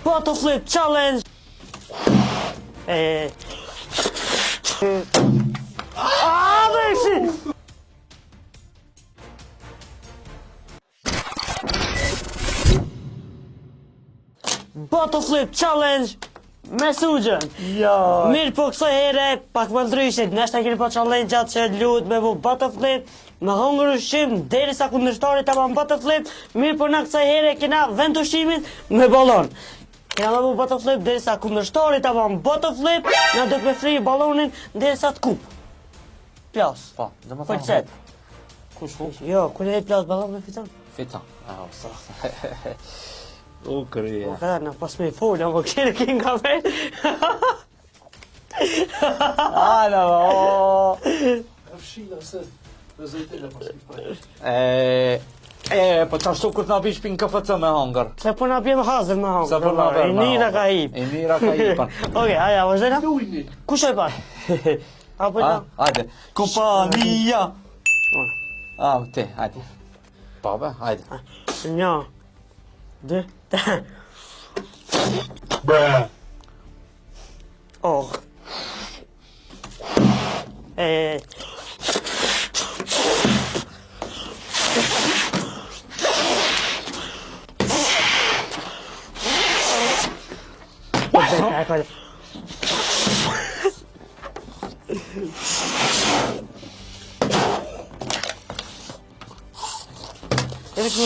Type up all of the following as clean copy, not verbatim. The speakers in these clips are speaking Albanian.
Bottle flip challenge. Beshi. Bottle flip challenge. Me sugjen. Ja. Mirë po kësaj here pak më ndryshe. Neshta keni po challenge gjatë që luhet me bu bottle flip. Me hongër ushqim derisa kundërshtarit ta bën bottle flip. Mirë po na kësaj here kena vend ushqimin me ballon. Kena me bu bottle flip derisa kundërshtarit ta bën bottle flip. Na do të me fri ballonin derisa të kup. Plas. Po, domethënë. Përcet. Kush hu? Jo, kur e plas ballonin fiton. Fiton. Sa. U krija. Ka na pas me folja, mo kene kin kafe. Ala, o. Fshina se prezentele pas këpaj. Po qashtu kur t'na bish pin KFC me hongër. Se po na bjem hazër me hongër. Se po na bjem me Nira hongër. ka hip. E mira ka hipën. Okej, haja, vazhdojna? Ujni. Kush e par? Apo Ha, ta? hajde. Kompania. Ti, hajde. Baba, hajde. Një, dy, tre. Oh. Ecco.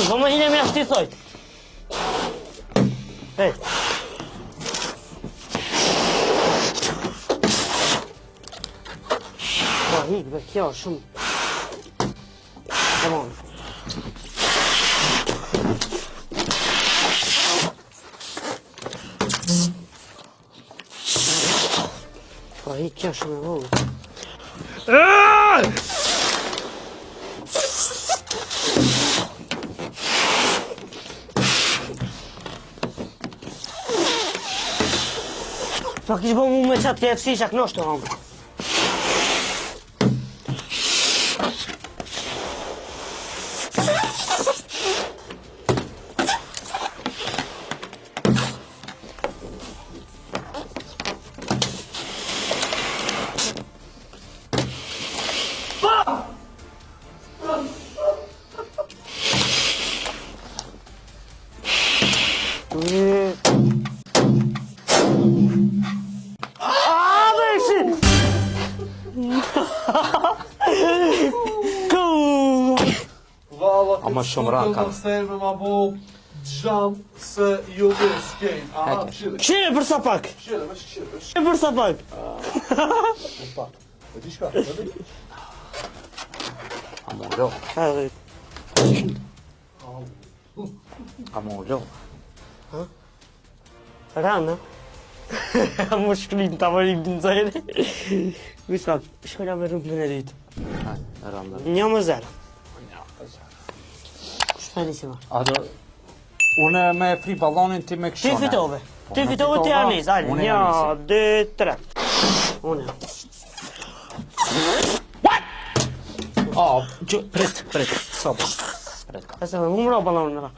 Vamos a ir a mi astizoy. Hey. Hiç bekliyor şunu. Tamam. Hiç yaşamıyor oğlum. Faktiskt var mu me qatë KFC që aknosh të hangë. Valla, Ama shumë raka. Serve ma bo gjam se jo dhe s'kejnë. Aha, qire. Qire për sa pak. Qire, veç qire. Qire për sa pak. E di shka, e di? Amullo. Edhe. Amullo. Rana. Më shkrim të avarim të nëzajnë. Vishma, shkojna me rrugën e rritë. Hajde, randër. 1-0. Shpeni si ma. Ato, une me fri ballonin ti me Ti këshone. fitove. Ti fitove ti Anis. Ajde, Unë e 1, 2, 3. Unë. Prit. Sopo. Prit. Ese me mumro ballonin në ra.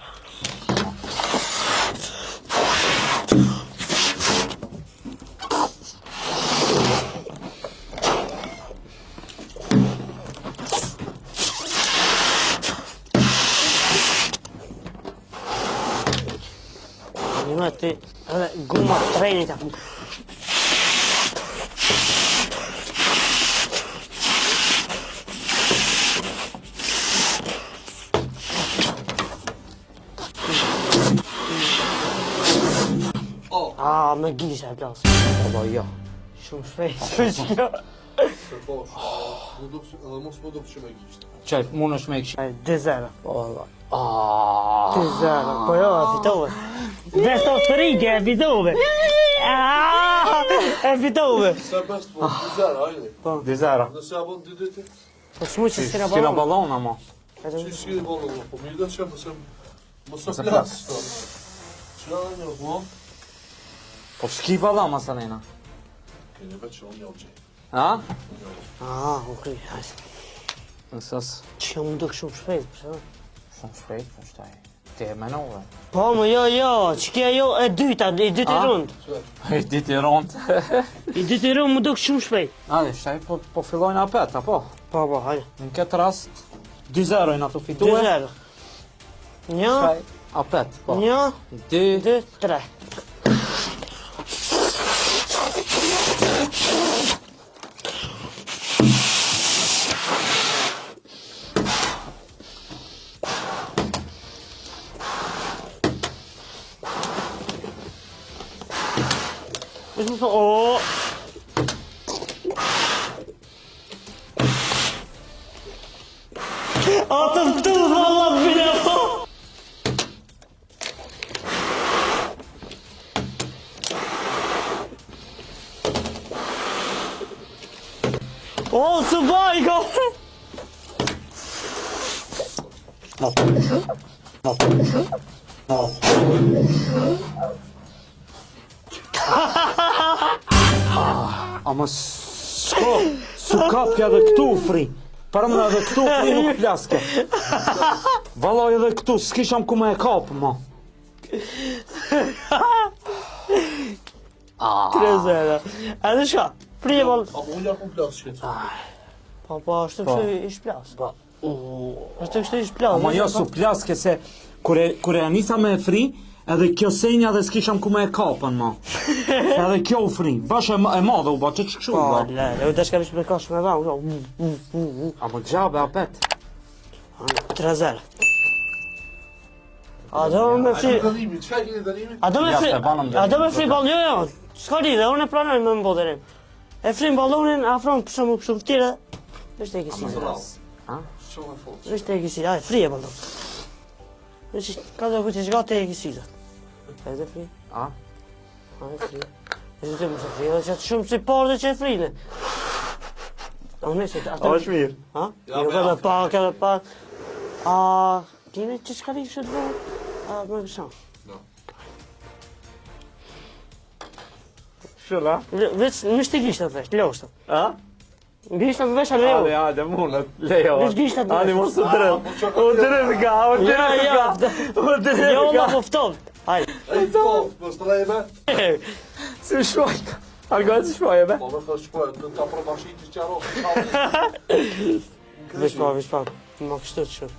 Një ti, edhe guma trenit apo. Me gisha e plas. Odo, jo. Shumë shpejt. Kjo. Se bosh, edhe mos po do të që me gjishtë. Qaj, mund është me këshë. Ajde, 2-0. Po, 2-0. Po jo, e fitove. Best of 3 e fitove. E fitove. Se best po, 2-0, hajde. 2-0. Nëse a bon 2-2, Po s'mu që s'kena S'kena ballon. ballon, ama. që s'kini ballon, po mirë dhe që mos e plas. Që da një rëgmo, Po s'ki ballon, masanena. keni veç që unë jau gjej. Ha? Okej, hajde. Nësës, Që më duk shumë shpejt, përse? shumë shpejt, po shtaj. Ti e menove. Po, më jo, që kja jo e dyta, i dyti A? rund. E diti rond. I dyti rund më duk shumë shpejt. Hajde, shtaj po fillojnë apet, apo? Po, hajde. Në këtë rast 2-0 jena të fitue. 2-0. Një, Shtaj apet, po. një, 2 2, 3. O. A të ftu, valla, bile, po. O, së bajko. Ama su kapja dhe këtu fri. Para më edhe këtu fri nuk plaske. Vallaj edhe këtu, s'kisham ku me e kapë, ma. 3-0. Edhe shka, prije bol. A unë ja ku plas që Po, ashtu kështu ish plas. Ashtu kështu ish plas. Ama jo su plaske se kur e nisa me e fri, edhe kjo senja dhe s'kisham ku me e kapën, ma. Edhe kjo u fri. Bash e madhe u ba, që këshu u Po, ba. le, u desh ka vish me kash me vau. Ama gjabe apet. 3-0. A do me fri... Dënimi, që ka e keni dënimi? A do me Ja, fri... se banëm A do me dënim, fri ball, jo. S'ka lidhe, unë e pranoj me më boderim. E frim ballonin, afron për shumë kështu tira. Vështë e kisi. Shumë e fort. Vështë e kisi, aj, fri e ballon. Vështë, ka do këtë që gati e kisi. E dhe fri. A? A e fri. Vështë të më se fri, edhe që atë shumë si parë që e frine. Unë e si të atë... është mirë. Ha? Ja, Jo, me edhe afro. pak, edhe pak. Kine që shka li kështë të vërë? A, më kësha. Shula? Veç, mishtë i gishtat vesh, leo A? Gishtat vesh a leo. Hajde, mundet, lejo. Veç gishtat vesh. Hajde, mos u drëm. U drëm ka, u drëm Ja, ka. U drëm Jo, ka. ma pofton. Hajde. Ej, po, më strejme. Si shpojka. Algo si shpojme. Po, me të shpojnë, të ta promashin që qaro, që Veç pa. Ma kështu të shumë.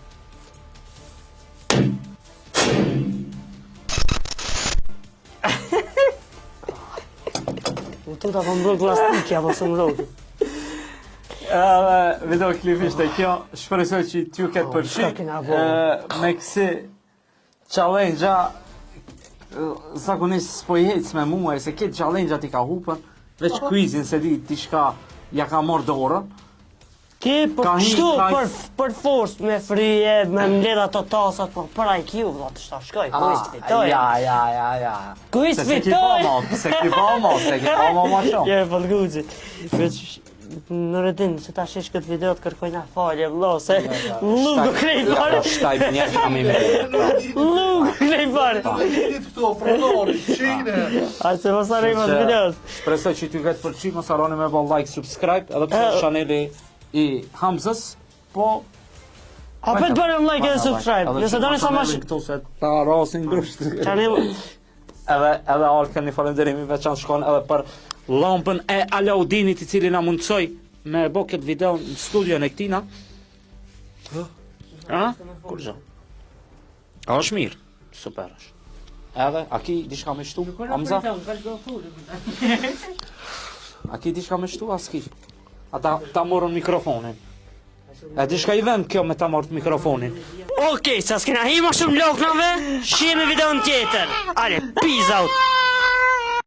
Në të ta po mbroj plastikja, po së mbroj. Videoklip ishte kjo, shpresoj që t'ju ketë shka pëlqy. kena bo. Me kësi challenge-a zakonisht s'po i hec me mua, se këtë challenge-a ti ka hupën, veç quizin se di ti shka ja ka marrë dorën. Ki, për Ka hi, kështu, ka hi. për forcë, me frije, me mbledh ato tasat, për IQ, vëlla të shta shkoj, ku istë fitoj. Ja. Ku Se istë se ki fitoj. pa ma ma shumë. Je, për të guzi. Veç, në redin, se ta shesh këtë video të kërkojna falje, vëlla, se lugu krej pare. Shtaj për njerë kam i me. Lugu krej pare. Ditë këto, pronori, qine. A se mos arrej mas videos. Shpresoj që t'ju ketë pëlqy, mos harroni me ball like, subscribe, edhe për chaneli i Hamzës, po Hapet bërëm like edhe subscribe, nëse doni sa mash... këto se ta rasin grusht. Qanim... Edhe Alken një falenderimi veçan shkon edhe për lampën e Alaudinit i cili na mundsoi me bë këtë video në studion e këtina. Ha? Kur gjë? A është mirë? Super është. Edhe, a ki diçka me shtu? Hamza? A ki diçka me shtu? A s'ki? A ta morën mikrofonin. E diçka i vend kjo me ta morët mikrofonin. Okej, sa s'kena hi ma shumë loknave, shihemi video në tjetër. Ale, peace out.